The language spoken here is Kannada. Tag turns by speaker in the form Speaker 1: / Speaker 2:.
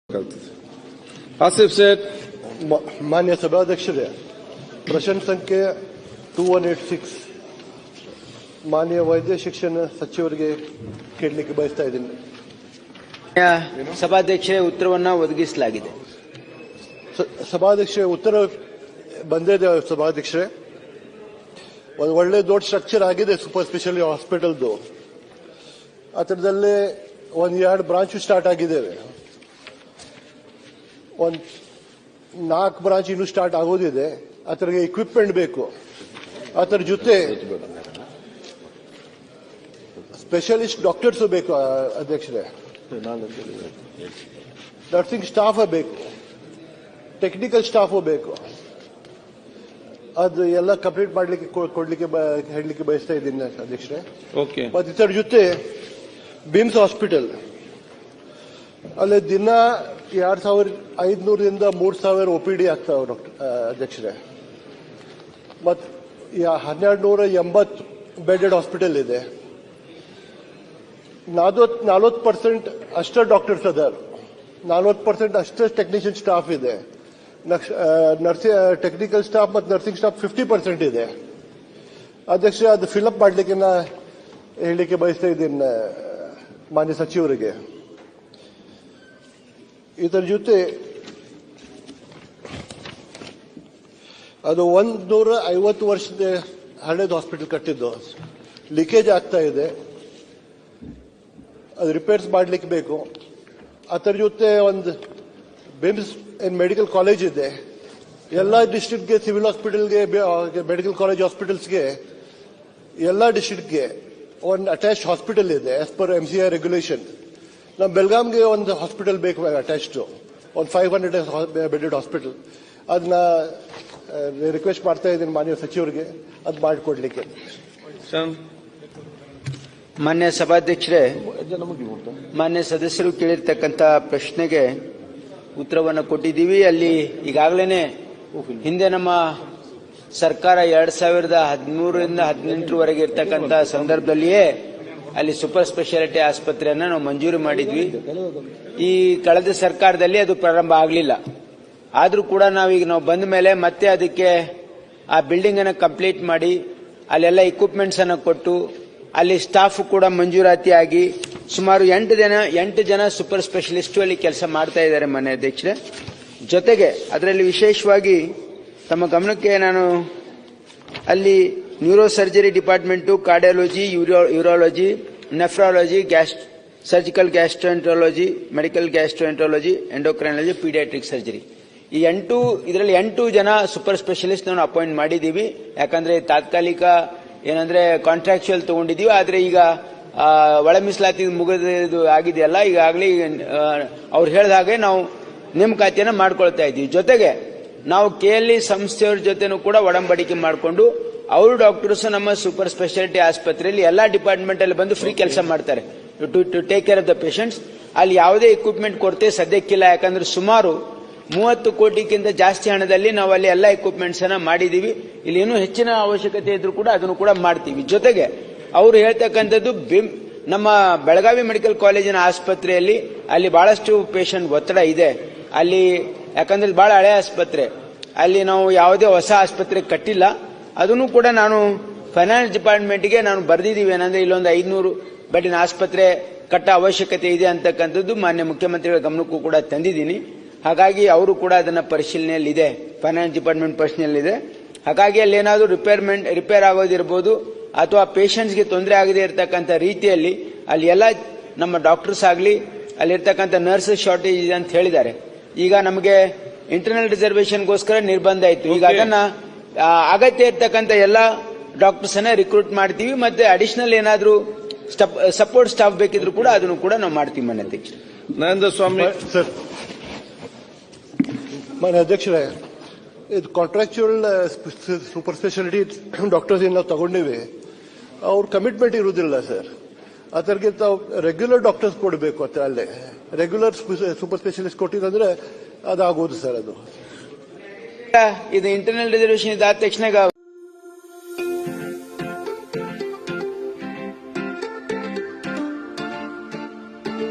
Speaker 1: ಆಸಿಫ್ ಸೇಠ್.
Speaker 2: ಮಾನ್ಯ ಸಭಾಧ್ಯಕ್ಷರೇ, ಪ್ರಶ್ನೆ ಸಂಖ್ಯೆ 2186 ಮಾನ್ಯ ವೈದ್ಯ ಶಿಕ್ಷಣ ಸಚಿವರಿಗೆ ಕೇಳಲಿಕ್ಕೆ ಬಯಸ್ತಾ ಇದ್ದೀನಿ.
Speaker 3: ಸಭಾಧ್ಯಕ್ಷರೇ, ಉತ್ತರವನ್ನು ಒದಗಿಸಲಾಗಿದೆ.
Speaker 2: ಸಭಾಧ್ಯಕ್ಷರೇ, ಉತ್ತರ ಬಂದಿದೆ. ಸಭಾಧ್ಯಕ್ಷರೇ, ಒಂದು ಒಳ್ಳೆ ದೊಡ್ಡ ಸ್ಟ್ರಕ್ಚರ್ ಆಗಿದೆ ಸೂಪರ್ ಸ್ಪೆಷಾಲಿಟಿ ಹಾಸ್ಪಿಟಲ್ದು. ಅದರಲ್ಲೇ 1-2 ಬ್ರಾಂಚ್ ಸ್ಟಾರ್ಟ್ ಆಗಿದ್ದೇವೆ. 4 ಬ್ರಾಂಚ್ ಇನ್ನೂ ಸ್ಟಾರ್ಟ್ ಆಗೋದಿದೆ. ಅದರಿಗೆ ಇಕ್ವಿಪ್ಮೆಂಟ್ ಬೇಕು. ಅದರ ಜೊತೆ ಸ್ಪೆಷಲಿಸ್ಟ್ ಡಾಕ್ಟರ್ಸ್ ಬೇಕು. ಅಧ್ಯಕ್ಷರೇ, ನರ್ಸಿಂಗ್ ಸ್ಟಾಫ್ ಬೇಕು, ಟೆಕ್ನಿಕಲ್ ಸ್ಟಾಫ್ ಬೇಕು. ಅದು ಎಲ್ಲ ಕಂಪ್ಲೀಟ್ ಮಾಡಲಿಕ್ಕೆ ಹೇಳಲಿಕ್ಕೆ ಬಯಸ್ತಾ ಇದ್ದೀನಿ ಅಧ್ಯಕ್ಷರೇ. ಮತ್ತೆ ಇದರ ಜೊತೆ ಬಿಮ್ಸ್ ಹಾಸ್ಪಿಟಲ್ ಅಲ್ಲಿ ದಿನ 2500 3000 OPD ಆಗ್ತಾವೆ ಡಾಕ್ಟರ್ ಅಧ್ಯಕ್ಷರೇ. ಮತ್ತು 1280 ಬೆಡೆಡ್ ಹಾಸ್ಪಿಟಲ್ ಇದೆ. 40% ಅಷ್ಟೇ ಡಾಕ್ಟರ್ಸ್ ಅದಾರ, 40% ಅಷ್ಟೇ ಟೆಕ್ನಿಷಿಯನ್ ಸ್ಟಾಫ್ ಇದೆ. ಟೆಕ್ನಿಕಲ್ ಸ್ಟಾಫ್ ಮತ್ತು ನರ್ಸಿಂಗ್ ಸ್ಟಾಫ್ 50% ಇದೆ. ಅಧ್ಯಕ್ಷ, ಅದು ಫಿಲ್ಅಪ್ ಮಾಡಲಿಕ್ಕೆ ನಾ ಹೇಳಲಿಕ್ಕೆ ಬಯಸ್ತಾ ಇದ್ದೀನಿ ಮಾನ್ಯ ಸಚಿವರಿಗೆ. ಇದರ ಜೊತೆ ಅದು 150 ವರ್ಷದ ಹಳೇದು ಹಾಸ್ಪಿಟಲ್ ಕಟ್ಟಿದ್ದು, ಲೀಕೇಜ್ ಆಗ್ತಾ ಇದೆ. ಅದು ರಿಪೇರ್ಸ್ ಮಾಡಲಿಕ್ಕೆ ಬೇಕು. ಅದರ ಜೊತೆ ಒಂದು ಬಿಮ್ಸ್ ಮೆಡಿಕಲ್ ಕಾಲೇಜ್ ಇದೆ. ಎಲ್ಲ ಡಿಸ್ಟ್ರಿಕ್ಟ್ಗೆ, ಸಿವಿಲ್ ಹಾಸ್ಪಿಟಲ್ಗೆ, ಮೆಡಿಕಲ್ ಕಾಲೇಜ್ ಹಾಸ್ಪಿಟಲ್ಸ್ಗೆ, ಎಲ್ಲ ಡಿಸ್ಟ್ರಿಕ್ಟ್ಗೆ ಒಂದು ಅಟ್ಯಾಚ್ ಹಾಸ್ಪಿಟಲ್ ಇದೆ ಆಸ್ ಪರ್ MCI ರೆಗ್ಯುಲೇಷನ್. ನಮ್ಮ ಬೆಳಗಾಂಗೆ ಒಂದು ಹಾಸ್ಪಿಟಲ್ ಬೇಕು ಅಟ್ಯಾಚ್ಡ್, ಒಂದು 500 ಬೆಡೆಡ್ ಹಾಸ್ಪಿಟಲ್. ಅದನ್ನ ರಿಕ್ವೆಸ್ಟ್ ಮಾಡ್ತಾ ಇದ್ದೀನಿ ಮಾನ್ಯ ಸಚಿವರಿಗೆ, ಅದು ಮಾಡಿಕೊಡ್ಲಿಕ್ಕೆ.
Speaker 3: ಮಾನ್ಯ ಸಭಾಧ್ಯಕ್ಷರೇ, ಮಾನ್ಯ ಸದಸ್ಯರು ಕೇಳಿರ್ತಕ್ಕಂಥ ಪ್ರಶ್ನೆಗೆ ಉತ್ತರವನ್ನು ಕೊಟ್ಟಿದ್ದೀವಿ. ಅಲ್ಲಿ ಈಗಾಗಲೇ ಹಿಂದೆ ನಮ್ಮ ಸರ್ಕಾರ 2013ರಿಂದ 2018 ಇರ್ತಕ್ಕಂಥ ಸಂದರ್ಭದಲ್ಲಿಯೇ ಅಲ್ಲಿ ಸೂಪರ್ ಸ್ಪೆಷಾಲಿಟಿ ಆಸ್ಪತ್ರೆಯನ್ನು ನಾವು ಮಂಜೂರು ಮಾಡಿದ್ವಿ. ಈ ಕಳೆದ ಸರ್ಕಾರದಲ್ಲಿ ಅದು ಪ್ರಾರಂಭ ಆಗಲಿಲ್ಲ. ಆದರೂ ಕೂಡ ನಾವು ಬಂದ ಮೇಲೆ ಮತ್ತೆ ಅದಕ್ಕೆ ಆ ಬಿಲ್ಡಿಂಗ್ ಅನ್ನು ಕಂಪ್ಲೀಟ್ ಮಾಡಿ ಅಲ್ಲೆಲ್ಲ ಇಕ್ವಿಪ್ಮೆಂಟ್ಸ್ ಅನ್ನು ಕೊಟ್ಟು ಅಲ್ಲಿ ಸ್ಟಾಫ್ ಕೂಡ ಮಂಜೂರಾತಿ ಆಗಿ ಸುಮಾರು 8 ಜನ ಸೂಪರ್ ಸ್ಪೆಷಲಿಸ್ಟ್ ಅಲ್ಲಿ ಕೆಲಸ ಮಾಡ್ತಾ ಇದ್ದಾರೆ ಮಾನ್ಯ ಅಧ್ಯಕ್ಷರೇ. ಜೊತೆಗೆ ಅದರಲ್ಲಿ ವಿಶೇಷವಾಗಿ ತಮ್ಮ ಗಮನಕ್ಕೆ ನಾನು ಅಲ್ಲಿ neuro surgery department, cardiology, urology, nephrology, surgical gastroenterology, medical gastroenterology, endocrinology, paediatric surgery, ಈ 8 ಜನ ಸೂಪರ್ ಸ್ಪೆಷಲಿಸ್ಟ್ ನಾವು ಅಪಾಯಿಂಟ್ ಮಾಡಿದ್ದೀವಿ. ಯಾಕಂದ್ರೆ ತಾತ್ಕಾಲಿಕ ಏನಂದ್ರೆ ಕಾಂಟ್ರಾಕ್ಚುಯಲ್ ತಗೊಂಡಿದ್ದೀವಿ. ಆದ್ರೆ ಈಗ ಒಳ ಮೀಸಲಾತಿ ಮುಗಿದು ಆಗಿದೆಯಲ್ಲ, ಈಗಾಗಲೇ ಅವ್ರು ಹೇಳಿದ ಹಾಗೆ ನಾವು ನೇಮಕಾತಿಯನ್ನು ಮಾಡ್ಕೊಳ್ತಾ ಇದ್ದೀವಿ. ಜೊತೆಗೆ ನಾವು KLE ಸಂಸ್ಥೆಯವ್ರ ಜೊತೆನೂ ಕೂಡ ಒಡಂಬಡಿಕೆ ಮಾಡಿಕೊಂಡು ಅವರು ಡಾಕ್ಟರ್ಸ್ ನಮ್ಮ ಸೂಪರ್ ಸ್ಪೆಷಾಲಿಟಿ ಆಸ್ಪತ್ರೆಯಲ್ಲಿ ಎಲ್ಲಾ ಡಿಪಾರ್ಟ್ಮೆಂಟ್ ಅಲ್ಲಿ ಬಂದು ಫ್ರೀ ಕೆಲಸ ಮಾಡ್ತಾರೆ to take care of the patients. ಅಲ್ಲಿ ಯಾವುದೇ ಇಕ್ವಿಪ್ಮೆಂಟ್ ಕೊರತೆ ಸದ್ಯಕ್ಕಿಲ್ಲ. ಯಾಕಂದ್ರೆ ಸುಮಾರು 30 ಕೋಟಿಗಿಂತ ಜಾಸ್ತಿ ಹಣದಲ್ಲಿ ನಾವು ಅಲ್ಲಿ ಎಲ್ಲ ಇಕ್ವಿಪ್ಮೆಂಟ್ಸ್ ಅನ್ನ ಮಾಡಿದೀವಿ. ಇಲ್ಲಿ ಇನ್ನೂ ಹೆಚ್ಚಿನ ಅವಶ್ಯಕತೆ ಇದ್ರೂ ಕೂಡ ಅದನ್ನು ಕೂಡ ಮಾಡ್ತೀವಿ. ಜೊತೆಗೆ ಅವರು ಹೇಳ್ತಕ್ಕಂಥದ್ದು ನಮ್ಮ ಬೆಳಗಾವಿ ಮೆಡಿಕಲ್ ಕಾಲೇಜಿನ ಆಸ್ಪತ್ರೆಯಲ್ಲಿ ಅಲ್ಲಿ ಬಹಳಷ್ಟು ಪೇಷಂಟ್ ಒತ್ತಡ ಇದೆ ಅಲ್ಲಿ. ಯಾಕಂದ್ರೆ ಬಹಳ ಹಳೆ ಆಸ್ಪತ್ರೆ, ಅಲ್ಲಿ ನಾವು ಯಾವುದೇ ಹೊಸ ಆಸ್ಪತ್ರೆ ಕಟ್ಟಿಲ್ಲ. ಅದನ್ನು ಕೂಡ ನಾನು ಫೈನಾನ್ಸ್ ಡಿಪಾರ್ಟ್ಮೆಂಟ್ಗೆ ನಾನು ಬರೆದಿದ್ದೀವಿ. ಏನಂದ್ರೆ ಇಲ್ಲೊಂದು 500 ಬೆಡ್ಡಿನ ಆಸ್ಪತ್ರೆ ಕಟ್ಟ ಅವಶ್ಯಕತೆ ಇದೆ ಅಂತಕ್ಕಂಥದ್ದು ಮಾನ್ಯ ಮುಖ್ಯಮಂತ್ರಿಗಳ ಗಮನಕ್ಕೂ ಕೂಡ ತಂದಿದ್ದೀನಿ. ಹಾಗಾಗಿ ಅವರು ಕೂಡ ಅದನ್ನ ಪರಿಶೀಲನೆಯಲ್ಲಿದೆ, ಫೈನಾನ್ಸ್ ಡಿಪಾರ್ಟ್ಮೆಂಟ್ ಪರಿಶೀಲನೆಯಲ್ಲಿದೆ. ಹಾಗಾಗಿ ಅಲ್ಲಿ ಏನಾದರೂ ರಿಪೇರ್ ಆಗೋದಿರ್ಬೋದು ಅಥವಾ ಪೇಷಂಟ್ಸ್ಗೆ ತೊಂದರೆ ಆಗದೆ ಇರತಕ್ಕಂಥ ರೀತಿಯಲ್ಲಿ ಅಲ್ಲಿ ಎಲ್ಲ ನಮ್ಮ ಡಾಕ್ಟರ್ಸ್ ಆಗಲಿ, ಅಲ್ಲಿರ್ತಕ್ಕಂಥ ನರ್ಸಸ್ ಶಾರ್ಟೇಜ್ ಇದೆ ಅಂತ ಹೇಳಿದ್ದಾರೆ. ಈಗ ನಮಗೆ ಇಂಟರ್ನಲ್ ರಿಸರ್ವೇಷನ್ಗೋಸ್ಕರ ನಿರ್ಬಂಧ ಇತ್ತು. ಈಗ ಅದನ್ನ ಅಗತ್ಯ ಇರ್ತಕ್ಕಂಥ ಎಲ್ಲ ಡಾಕ್ಟರ್ಸ್ ಅನ್ನ ರಿಕ್ರೂಟ್ ಮಾಡ್ತೀವಿ. ಮತ್ತೆ ಅಡಿಷನಲ್ ಏನಾದರೂ ಸಪೋರ್ಟ್ ಸ್ಟಾಫ್ ಬೇಕಿದ್ರು ಕೂಡ ಅದನ್ನು ಕೂಡ ನಾವು ಮಾಡ್ತೀವಿ. ಮಾನ್ಯ ಅಧ್ಯಕ್ಷ
Speaker 1: ನರೇಂದ್ರ ಸ್ವಾಮಿ
Speaker 2: ಸರ್. ಮಾನ್ಯ ಅಧ್ಯಕ್ಷರೇ, ಇದು ಕಾಂಟ್ರಾಕ್ಚುಯಲ್ ಸೂಪರ್ ಸ್ಪೆಷಾಲಿಟಿ ಡಾಕ್ಟರ್ಸ್ ಏನು ನಾವು ತಗೊಂಡಿವಿ, ಅವ್ರ ಕಮಿಟ್ಮೆಂಟ್ ಇರುವುದಿಲ್ಲ ಸರ್. ಅದಕ್ಕಿಂತ ರೆಗ್ಯುಲರ್ ಡಾಕ್ಟರ್ಸ್ ಕೊಡಬೇಕು. ಅಲ್ಲೇ ರೆಗ್ಯುಲರ್ ಸೂಪರ್ ಸ್ಪೆಷಲಿಸ್ಟ್ ಕೊಟ್ಟಿದ್ರೆ ಅದಾಗೋದು ಸರ್. ಅದು
Speaker 3: ಇದು ಇಂಟರ್ನಲ್ ರಿಸರ್ವೇಶನ್ ಇದಾದ ತಕ್ಷಣ